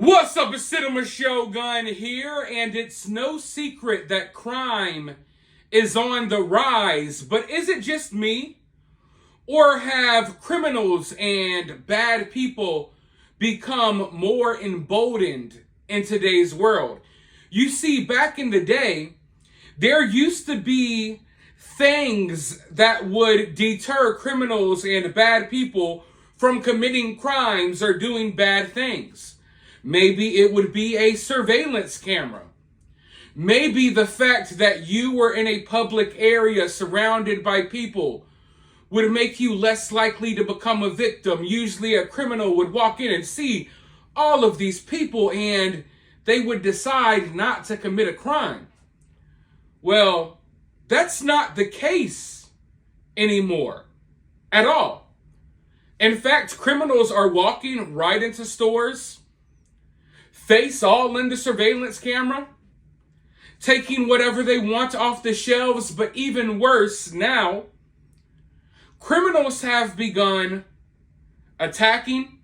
What's up, it's cinemashogun here, and it's no secret that crime is on the rise. But is it just me? Or have criminals and bad people become more emboldened in today's world? You see, back in the day, there used to be things that would deter criminals and bad people from committing crimes or doing bad things. Maybe it would be a surveillance camera. Maybe the fact that you were in a public area surrounded by people would make you less likely to become a victim. Usually a criminal would walk in and see all of these people and they would decide not to commit a crime. Well, that's not the case anymore at all. In fact, criminals are walking right into stores, face all in the surveillance camera, taking whatever they want off the shelves. But even worse now, criminals have begun attacking,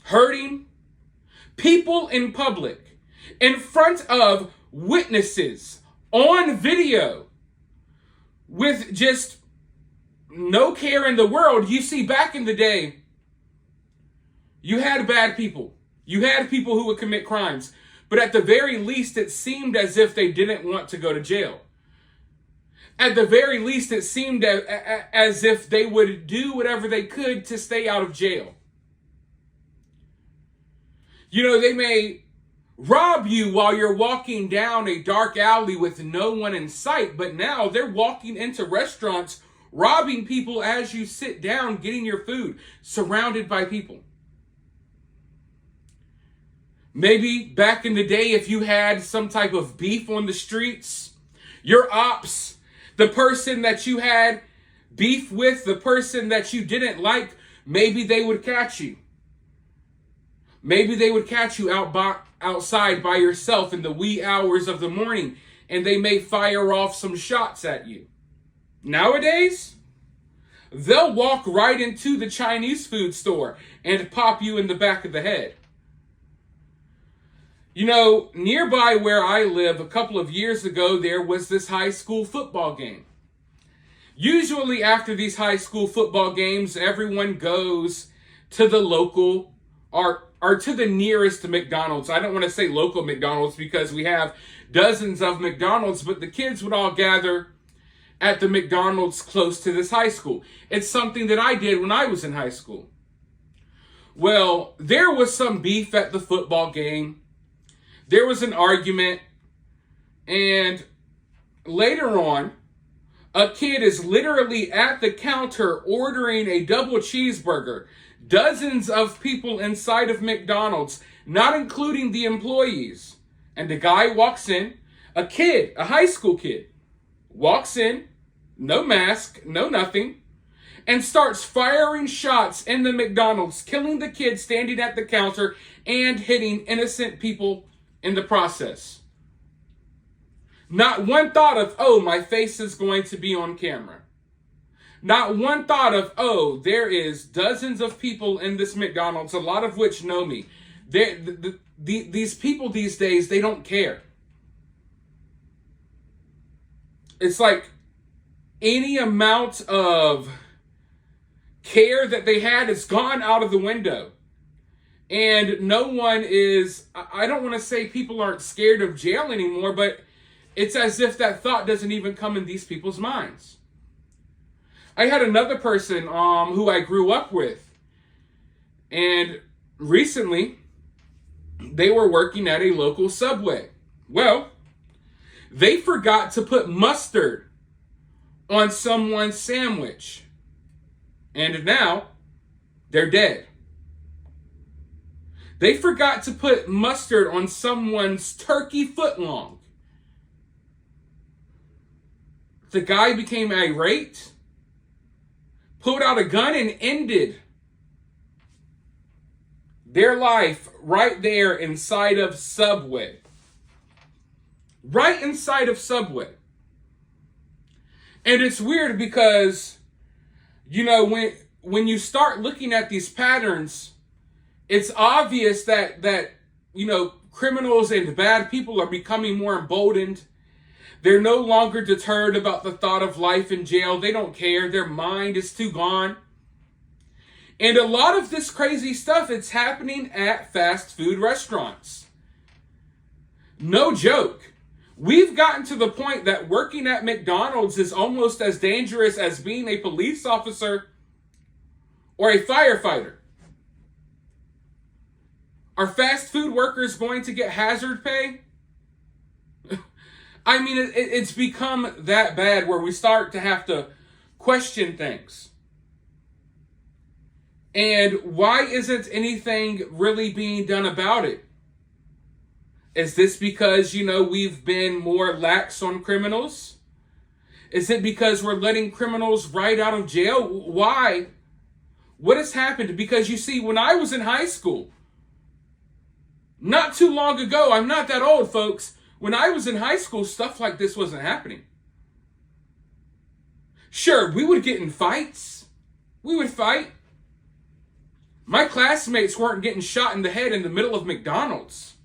hurting people in public, in front of witnesses, on video, with just no care in the world. You see, back in the day, you had bad people. You had people who would commit crimes, but at the very least, it seemed as if they didn't want to go to jail. At the very least, it seemed as if they would do whatever they could to stay out of jail. You know, they may rob you while you're walking down a dark alley with no one in sight, but now they're walking into restaurants, robbing people as you sit down, getting your food, surrounded by people. Maybe back in the day, if you had some type of beef on the streets, your ops, the person that you had beef with, the person that you didn't like, maybe they would catch you. Maybe they would catch you outside by yourself in the wee hours of the morning, and they may fire off some shots at you. Nowadays, they'll walk right into the Chinese food store and pop you in the back of the head. You know, nearby where I live, a couple of years ago, there was this high school football game. Usually after these high school football games, everyone goes to the local or to the nearest McDonald's. I don't want to say local McDonald's because we have dozens of McDonald's, but the kids would all gather at the McDonald's close to this high school. It's something that I did when I was in high school. Well, there was some beef at the football game. There was an argument, and later on, a kid is literally at the counter ordering a double cheeseburger. Dozens of people inside of McDonald's, not including the employees. And the guy walks in, a kid, a high school kid, walks in, no mask, no nothing, and starts firing shots in the McDonald's, killing the kid standing at the counter and hitting innocent people in the process. Not one thought of, oh, my face is going to be on camera. Not one thought of, oh, there is dozens of people in this McDonald's, a lot of which know me. These people these days, they don't care. It's like any amount of care that they had is gone out of the window. And no one is, I don't want to say people aren't scared of jail anymore, but it's as if that thought doesn't even come in these people's minds. I had another person who I grew up with, and recently they were working at a local Subway. Well, they forgot to put mustard on someone's sandwich, and now they're dead. They forgot to put mustard on someone's turkey footlong. The guy became irate, pulled out a gun, and ended their life right there inside of Subway. Right inside of Subway. And it's weird because, you know, when you start looking at these patterns, It's obvious that criminals and bad people are becoming more emboldened. They're no longer deterred about the thought of life in jail. They don't care. Their mind is too gone. And a lot of this crazy stuff, it's happening at fast food restaurants. No joke. We've gotten to the point that working at McDonald's is almost as dangerous as being a police officer or a firefighter. Are fast food workers going to get hazard pay? I mean, it's become that bad where we start to have to question things. And why isn't anything really being done about it? Is this because, we've been more lax on criminals? Is it because we're letting criminals right out of jail? Why? What has happened? Because you see, when I was in high school, not too long ago, I'm not that old, folks. When I was in high school, stuff like this wasn't happening. Sure, we would get in fights. We would fight. My classmates weren't getting shot in the head in the middle of McDonald's.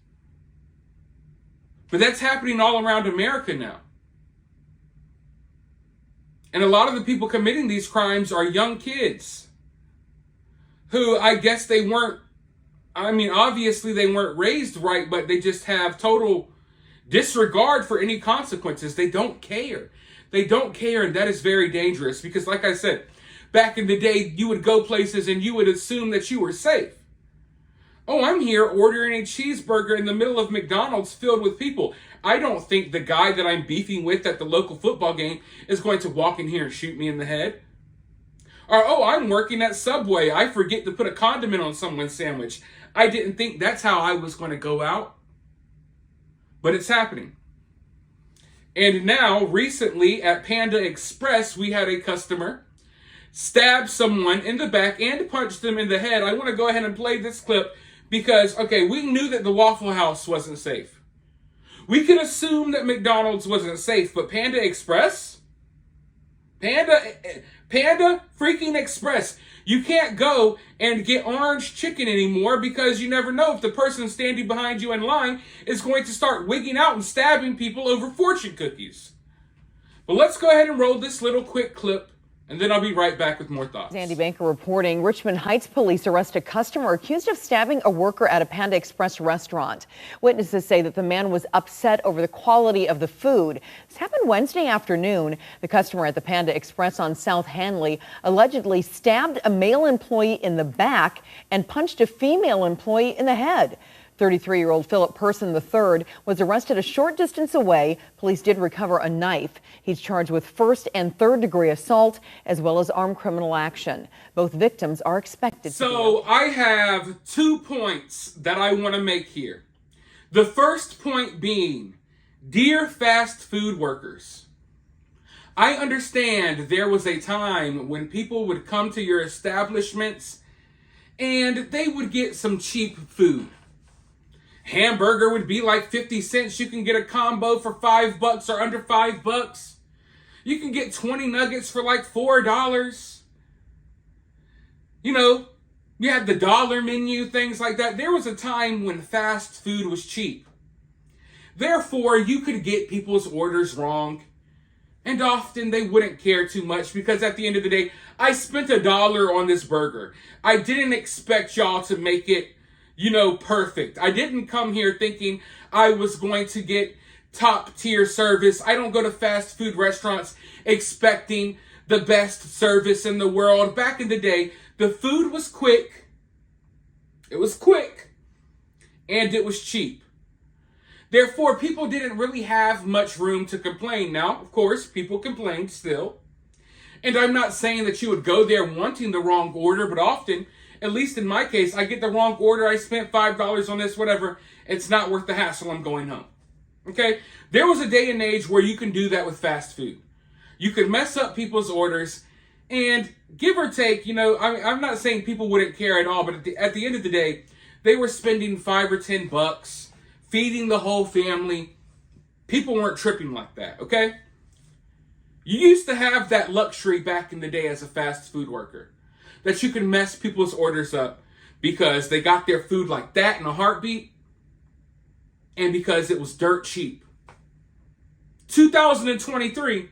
But that's happening all around America now. And a lot of the people committing these crimes are young kids who I guess obviously they weren't raised right, but they just have total disregard for any consequences. They don't care. They don't care, and that is very dangerous because, like I said, back in the day, you would go places and you would assume that you were safe. Oh, I'm here ordering a cheeseburger in the middle of McDonald's filled with people. I don't think the guy that I'm beefing with at the local football game is going to walk in here and shoot me in the head. Or, oh, I'm working at Subway. I forget to put a condiment on someone's sandwich. I didn't think that's how I was going to go out. But it's happening. And now, recently, at Panda Express, we had a customer stab someone in the back and punch them in the head. I want to go ahead and play this clip because, okay, we knew that the Waffle House wasn't safe. We could assume that McDonald's wasn't safe, but Panda Express? Panda freaking Express. You can't go and get orange chicken anymore because you never know if the person standing behind you in line is going to start wigging out and stabbing people over fortune cookies. But let's go ahead and roll this little quick clip, and then I'll be right back with more thoughts. Andy Banker reporting Richmond Heights police arrest a customer accused of stabbing a worker at a Panda Express restaurant. Witnesses say that the man was upset over the quality of the food. This happened Wednesday afternoon. The customer at the Panda Express on South Hanley allegedly stabbed a male employee in the back and punched a female employee in the head. 33-year-old Philip Person III was arrested a short distance away. Police did recover a knife. He's charged with first and third degree assault as well as armed criminal action. Both victims are expected So I have 2 points that I want to make here. The first point being, dear fast food workers, I understand there was a time when people would come to your establishments and they would get some cheap food. Hamburger would be like 50 cents. You can get a combo for $5 or under $5. You can get 20 nuggets for like $4. You had the dollar menu, things like that. There was a time when fast food was cheap. Therefore, you could get people's orders wrong. And often they wouldn't care too much because at the end of the day, I spent $1 on this burger. I didn't expect y'all to make it perfect. I didn't come here thinking I was going to get top tier service. I don't go to fast food restaurants expecting the best service in the world. Back in the day, the food was quick. It was quick. And it was cheap. Therefore, people didn't really have much room to complain. Now, of course, people complained still. And I'm not saying that you would go there wanting the wrong order, but often, at least in my case, I get the wrong order. I spent $5 on this, whatever. It's not worth the hassle. I'm going home. Okay? There was a day and age where you can do that with fast food. You could mess up people's orders and give or take, I'm not saying people wouldn't care at all, but at the end of the day, they were spending $5 or $10, feeding the whole family. People weren't tripping like that, okay? You used to have that luxury back in the day as a fast food worker, that you can mess people's orders up because they got their food like that in a heartbeat, and because it was dirt cheap. 2023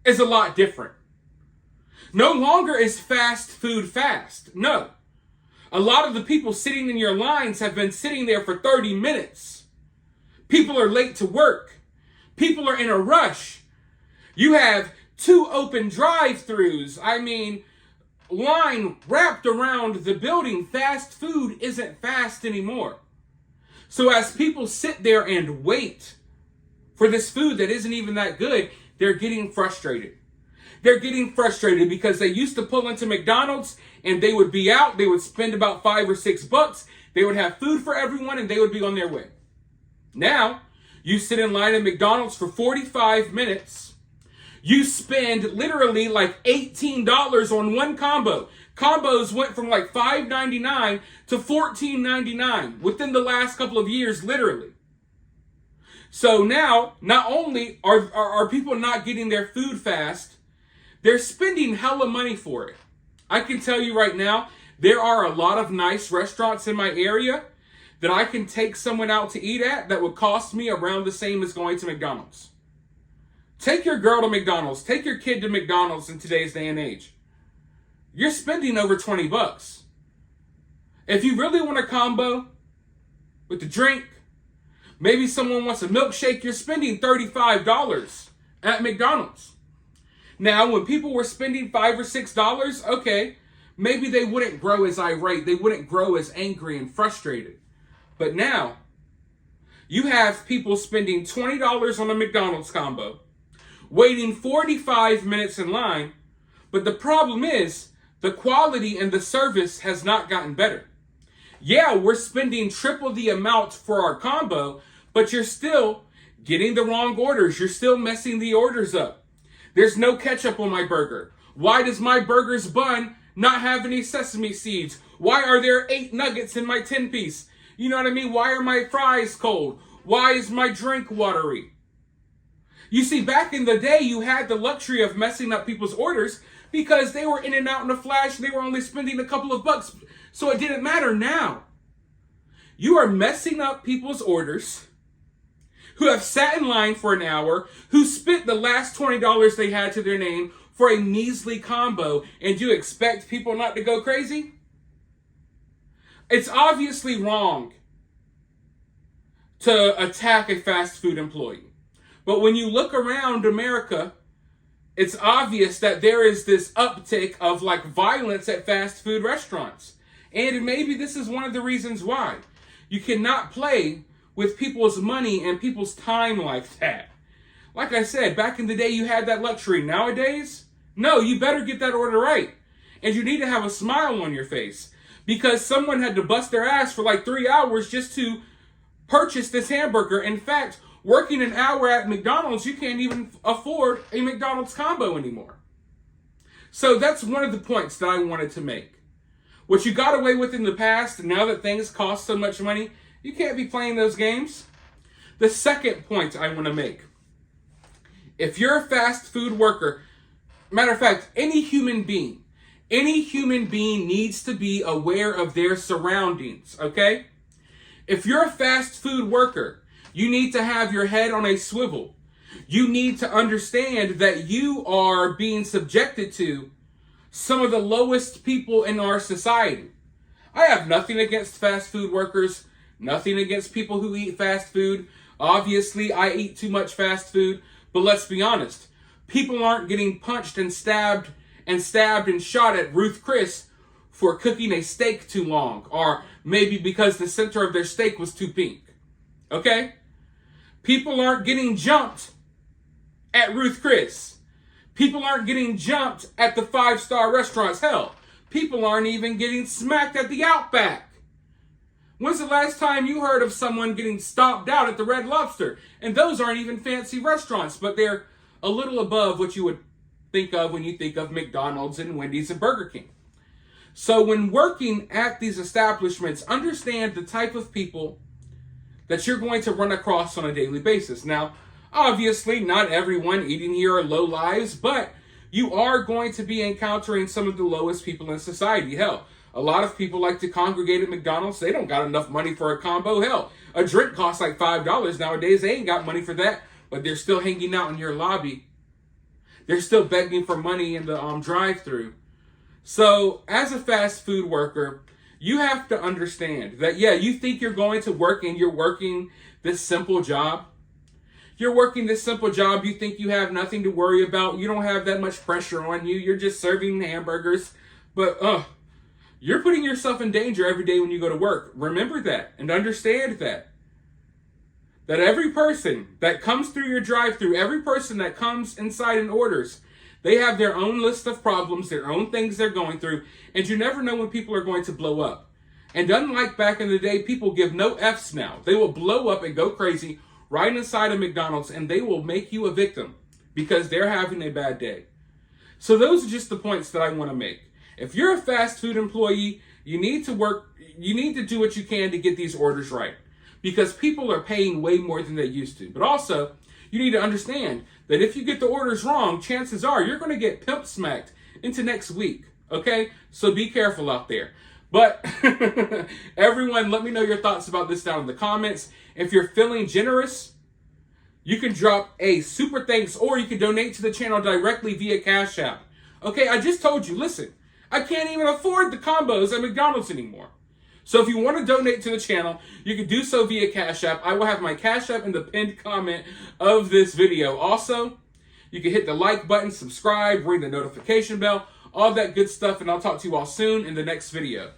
is a lot different. No longer is fast food fast. No. A lot of the people sitting in your lines have been sitting there for 30 minutes. People are late to work. People are in a rush. You have 2 open drive-thrus. I mean, line wrapped around the building. Fast food isn't fast anymore. So as people sit there and wait for this food that isn't even that good, they're getting frustrated. They're getting frustrated because they used to pull into McDonald's and they would be out. They would spend about $5 or $6. They would have food for everyone and they would be on their way. Now, you sit in line at McDonald's for 45 minutes. You spend literally like $18 on one combo. Combos went from like $5.99 to $14.99 within the last couple of years, literally. So now, not only are people not getting their food fast, they're spending hella money for it. I can tell you right now, there are a lot of nice restaurants in my area that I can take someone out to eat at that would cost me around the same as going to McDonald's. Take your girl to McDonald's. Take your kid to McDonald's in today's day and age. You're spending over $20. If you really want a combo with the drink, maybe someone wants a milkshake, you're spending $35 at McDonald's. Now, when people were spending $5 or $6, okay, maybe they wouldn't grow as irate. They wouldn't grow as angry and frustrated. But now, you have people spending $20 on a McDonald's combo, waiting 45 minutes in line, but the problem is the quality and the service has not gotten better. Yeah, we're spending triple the amount for our combo, but you're still getting the wrong orders. You're still messing the orders up. There's no ketchup on my burger. Why does my burger's bun not have any sesame seeds? Why are there 8 nuggets in my 10-piece? You know what I mean? Why are my fries cold? Why is my drink watery? You see, back in the day, you had the luxury of messing up people's orders because they were in and out in a flash. They were only spending a couple of bucks, so it didn't matter. Now, you are messing up people's orders who have sat in line for an hour, who spent the last $20 they had to their name for a measly combo, and you expect people not to go crazy? It's obviously wrong to attack a fast food employee. But when you look around America, it's obvious that there is this uptick of like violence at fast food restaurants. And maybe this is one of the reasons why. You cannot play with people's money and people's time like that. Like I said, back in the day, you had that luxury. Nowadays, no, you better get that order right. And you need to have a smile on your face because someone had to bust their ass for like 3 hours just to purchase this hamburger. In fact, working an hour at McDonald's, you can't even afford a McDonald's combo anymore. So that's one of the points that I wanted to make. What you got away with in the past, now that things cost so much money, you can't be playing those games. The second point I want to make. If you're a fast food worker, matter of fact, any human being needs to be aware of their surroundings, okay? If you're a fast food worker, you need to have your head on a swivel. You need to understand that you are being subjected to some of the lowest people in our society. I have nothing against fast food workers. Nothing against people who eat fast food. Obviously, I eat too much fast food. But let's be honest. People aren't getting punched and stabbed and shot at Ruth Chris for cooking a steak too long. Or maybe because the center of their steak was too pink. Okay? People aren't getting jumped at Ruth Chris. People aren't getting jumped at the 5-star restaurants. Hell, people aren't even getting smacked at the Outback. When's the last time you heard of someone getting stomped out at the Red Lobster? And those aren't even fancy restaurants, but they're a little above what you would think of when you think of McDonald's and Wendy's and Burger King. So when working at these establishments, understand the type of people that you're going to run across on a daily basis. Now, obviously, not everyone eating here are low lives, but you are going to be encountering some of the lowest people in society. Hell, A lot of people like to congregate at McDonald's. They don't got enough money for a combo. Hell, a drink costs like $5 nowadays. They ain't got money for that, but they're still hanging out in your lobby. They're still begging for money in the drive-thru. So, as a fast food worker, you have to understand that, yeah, you think you're going to work and you're working this simple job. You're working this simple job. You think you have nothing to worry about. You don't have that much pressure on you. You're just serving hamburgers. But, you're putting yourself in danger every day when you go to work. Remember that and understand that. That every person that comes through your drive-thru, every person that comes inside and orders, they have their own list of problems, their own things they're going through, and you never know when people are going to blow up. And unlike back in the day, people give no F's now. They will blow up and go crazy right inside of McDonald's, and they will make you a victim because they're having a bad day. So those are just the points that I want to make. If you're a fast food employee, you need to do what you can to get these orders right, because people are paying way more than they used to. But also, you need to understand that if you get the orders wrong, chances are you're going to get pimp smacked into next week, okay? So be careful out there. But everyone, let me know your thoughts about this down in the comments. If you're feeling generous, you can drop a super thanks, or you can donate to the channel directly via Cash App. Okay, I just told you, listen, I can't even afford the combos at McDonald's anymore. So if you want to donate to the channel, you can do so via Cash App. I will have my Cash App in the pinned comment of this video. Also, you can hit the like button, subscribe, ring the notification bell, all that good stuff, and I'll talk to you all soon in the next video.